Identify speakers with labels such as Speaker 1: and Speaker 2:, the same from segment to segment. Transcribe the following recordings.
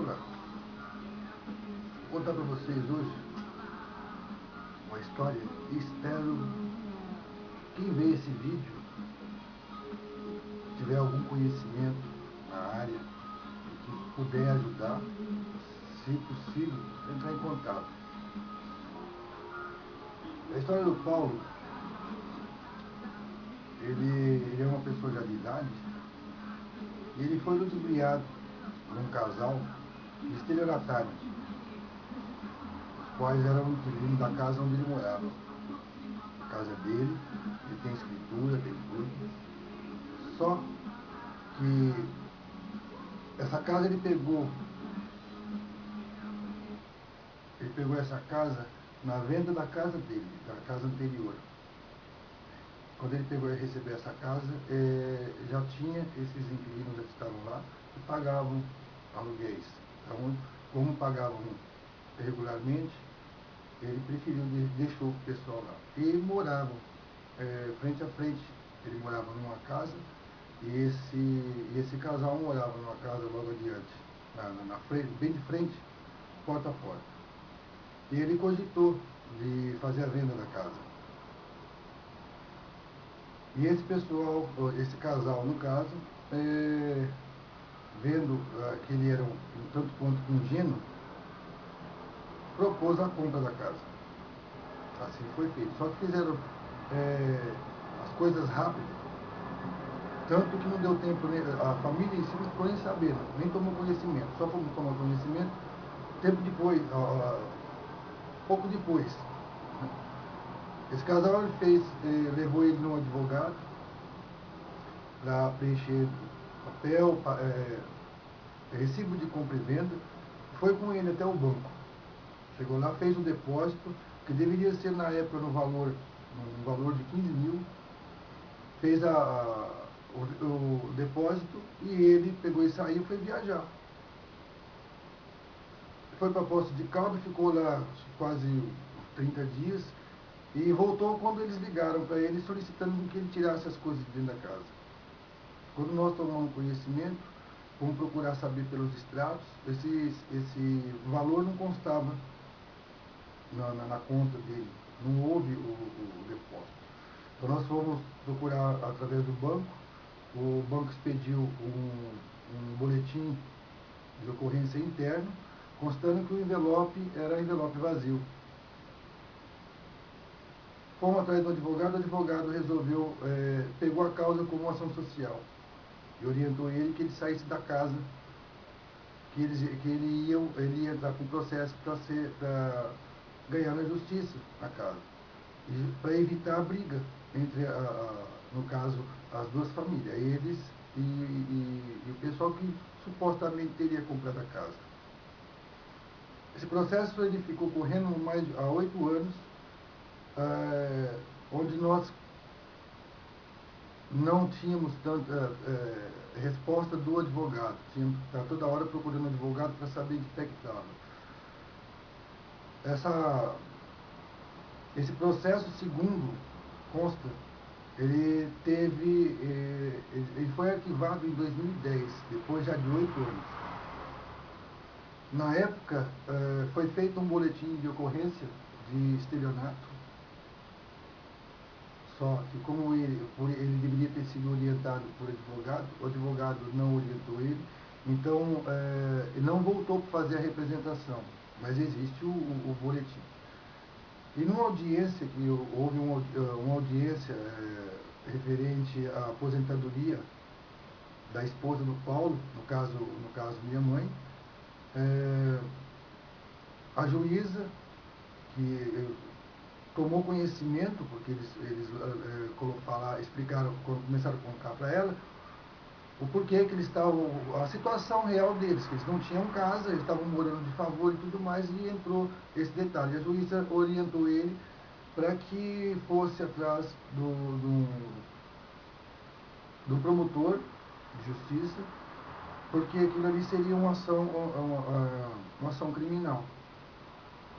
Speaker 1: Olá, vou contar para vocês hoje uma história e espero que quem vê esse vídeo tiver algum conhecimento na área e que puder ajudar, se possível, entrar em contato. A história do Paulo, ele é uma pessoa já de idade e ele foi ludibriado num casal de estelionatários, os quais eram inquilinos da casa onde ele morava. A casa dele, ele tem escritura, tem tudo. Só que essa casa ele pegou essa casa na venda da casa dele, da casa anterior. Quando ele pegou e recebeu essa casa, já tinha esses inquilinos que estavam lá que pagavam aluguéis. Então, como pagavam regularmente, ele preferiu, deixou o pessoal lá. E moravam frente a frente. Ele morava numa casa e esse casal morava numa casa logo adiante, na frente, bem de frente, porta a porta. E ele cogitou de fazer a venda da casa. E esse pessoal, esse casal no caso, vendo que ele era um tanto quanto ingênuo, propôs a compra da casa. Assim foi feito. Só que fizeram as coisas rápidas, tanto que não deu tempo, a família em si não ficou nem sabendo, nem tomou conhecimento. Só fomos tomar conhecimento tempo depois, pouco depois. Esse casal levou ele num advogado para preencher papel, recibo de compra e venda, foi com ele até o banco. Chegou lá, fez um depósito, que deveria ser na época no valor de 15 mil, fez o depósito e ele pegou e saiu e foi viajar. Foi para Poços de Caldas, ficou lá quase 30 dias e voltou quando eles ligaram para ele solicitando que ele tirasse as coisas de dentro da casa. Quando nós tomamos conhecimento, fomos procurar saber pelos extratos, esse valor não constava na conta dele, não houve o depósito. Então nós fomos procurar através do banco, o banco expediu um boletim de ocorrência interno, constando que o envelope era envelope vazio. Fomos atrás do advogado, o advogado resolveu, pegou a causa como ação social e orientou ele que ele saísse da casa, que ele ia entrar com processo para ganhar na justiça a casa, para evitar a briga entre, no caso, as duas famílias, eles e o pessoal que supostamente teria comprado a casa. Esse processo ele ficou correndo há 8 anos, onde nós não tínhamos tanta resposta do advogado. Tínhamos que estar toda hora procurando um advogado para saber de que estava. Esse processo, segundo consta, ele foi arquivado em 2010, depois já de 8 anos. Na época, foi feito um boletim de ocorrência de estelionato, só que como ele deveria ter sido orientado por advogado, o advogado não orientou ele, então ele não voltou para fazer a representação, mas existe o boletim. E numa audiência, houve uma audiência referente à aposentadoria da esposa do Paulo, no caso minha mãe, a juíza, que tomou conhecimento, porque eles explicaram, começaram a contar para ela o porquê que eles estavam, a situação real deles, que eles não tinham casa, eles estavam morando de favor e tudo mais, e entrou esse detalhe. A juíza orientou ele para que fosse atrás do promotor de justiça, porque aquilo ali seria uma ação criminal.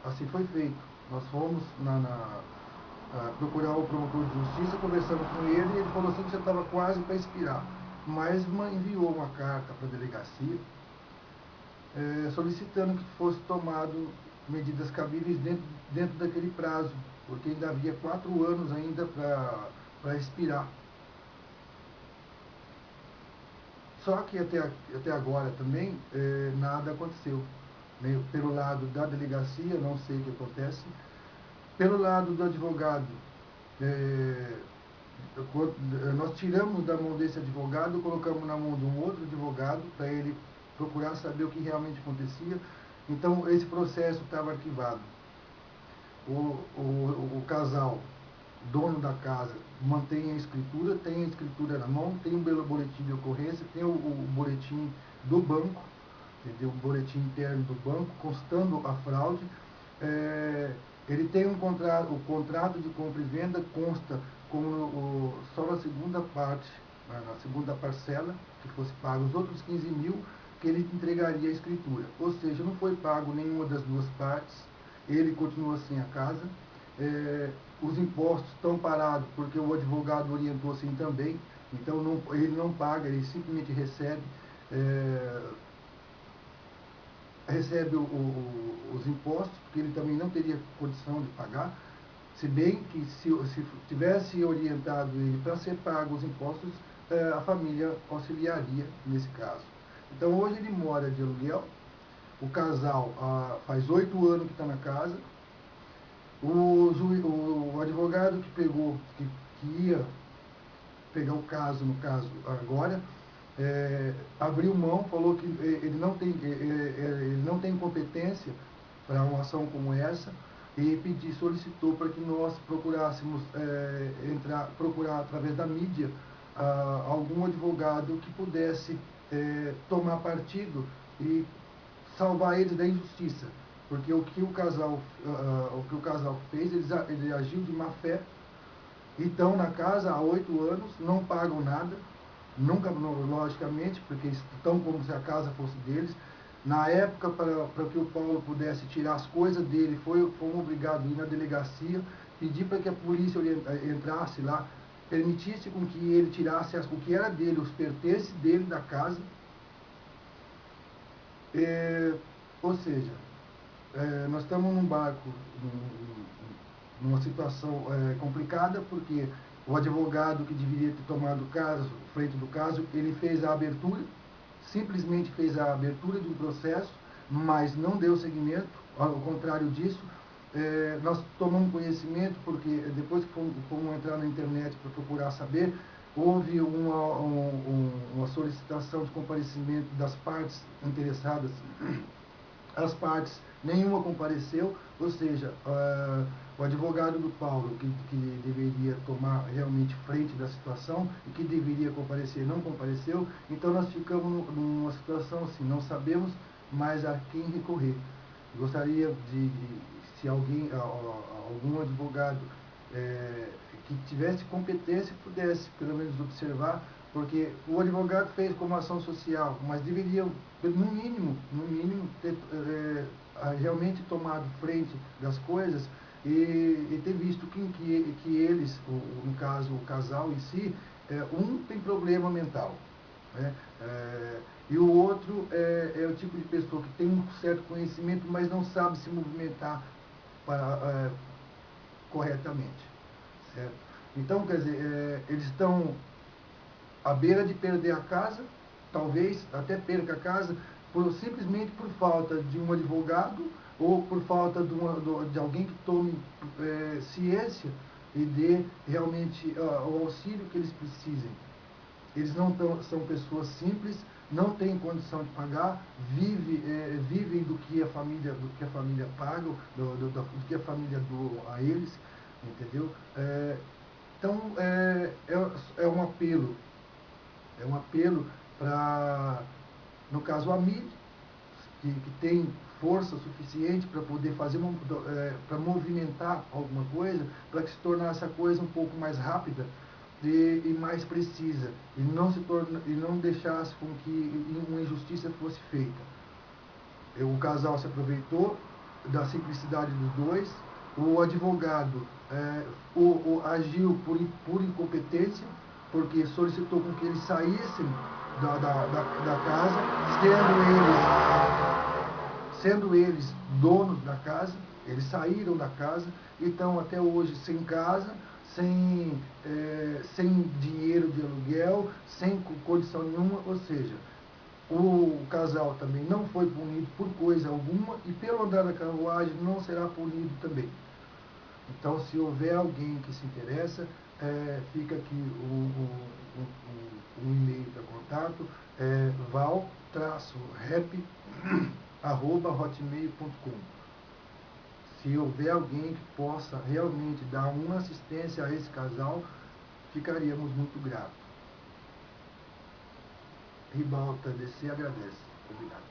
Speaker 1: Assim foi feito. Nós fomos procurar o promotor de justiça, conversamos com ele, e ele falou assim que já estava quase para expirar, mas enviou uma carta para a delegacia solicitando que fosse tomado medidas cabíveis dentro daquele prazo, porque ainda havia 4 anos ainda para expirar. Só que até agora também nada aconteceu. Pelo lado da delegacia, não sei o que acontece. Pelo lado do advogado, nós tiramos da mão desse advogado, colocamos na mão de um outro advogado, para ele procurar saber o que realmente acontecia. Então, esse processo estava arquivado. O casal, dono da casa, mantém a escritura, tem a escritura na mão, tem o boletim de ocorrência, tem o boletim do banco, entendeu? O boletim interno do banco, constando a fraude. Ele tem o contrato de compra e venda, consta como só na segunda parte, na segunda parcela, que fosse pago os outros 15 mil, que ele entregaria a escritura. Ou seja, não foi pago nenhuma das duas partes, ele continua sem a casa. Os impostos estão parados porque o advogado orientou assim também, então ele não paga, ele simplesmente recebe os impostos, porque ele também não teria condição de pagar, se bem que se tivesse orientado ele para ser pago os impostos, a família auxiliaria nesse caso. Então hoje ele mora de aluguel, o casal faz 8 anos que está na casa, o advogado que ia pegar o caso, no caso agora, abriu mão, falou que ele não tem competência para uma ação como essa, e solicitou para que nós procurássemos procurar através da mídia algum advogado que pudesse tomar partido e salvar eles da injustiça, porque o que o casal fez, ele agiu de má fé. Estão na casa há 8 anos, não pagam nada, nunca, logicamente, porque estão como se a casa fosse deles. Na época, para que o Paulo pudesse tirar as coisas dele, fomos obrigados a ir na delegacia, pedir para que a polícia entrasse lá, permitisse com que ele tirasse o que era dele, os pertences dele da casa. Ou seja, nós estamos num barco, numa situação complicada, porque o advogado que deveria ter tomado o caso, frente do caso, ele fez a abertura, simplesmente fez a abertura de um processo, mas não deu seguimento. Ao contrário disso, nós tomamos conhecimento, porque depois que fomos entrar na internet para procurar saber, houve uma solicitação de comparecimento das partes interessadas. As partes, nenhuma compareceu, ou seja, o advogado do Paulo, que deveria tomar realmente frente da situação e que deveria comparecer, não compareceu. Então nós ficamos numa situação assim, não sabemos mais a quem recorrer. Gostaria se algum advogado que tivesse competência pudesse pelo menos observar, porque o advogado fez como ação social, mas deveria, no mínimo ter realmente tomado frente das coisas e ter visto que eles, no caso o casal em si, um tem problema mental, né? E o outro é o tipo de pessoa que tem um certo conhecimento, mas não sabe se movimentar corretamente, certo? Então, quer dizer, eles estão à beira de perder a casa, talvez até perca a casa, simplesmente por falta de um advogado ou por falta de alguém que tome ciência e dê realmente o auxílio que eles precisem. Eles não são pessoas simples, não têm condição de pagar, vivem do que a família paga, do que a família doa a eles, entendeu? Então, é um apelo para, no caso, a mídia, que tem força suficiente para poder fazer para movimentar alguma coisa, para que se tornasse a coisa um pouco mais rápida e mais precisa, e não deixasse com que uma injustiça fosse feita. O casal se aproveitou da simplicidade dos dois, o advogado agiu por incompetência, porque solicitou com que eles saíssem da casa, sendo eles donos da casa. Eles saíram da casa e estão até hoje sem casa, sem dinheiro de aluguel, sem condição nenhuma, ou seja, o casal também não foi punido por coisa alguma e pelo andar da carruagem não será punido também. Então, se houver alguém que se interessa, fica aqui o e-mail para contato, val-rap@hotmail.com. Se houver alguém que possa realmente dar uma assistência a esse casal, ficaríamos muito gratos. Ribalta DC agradece. Obrigado.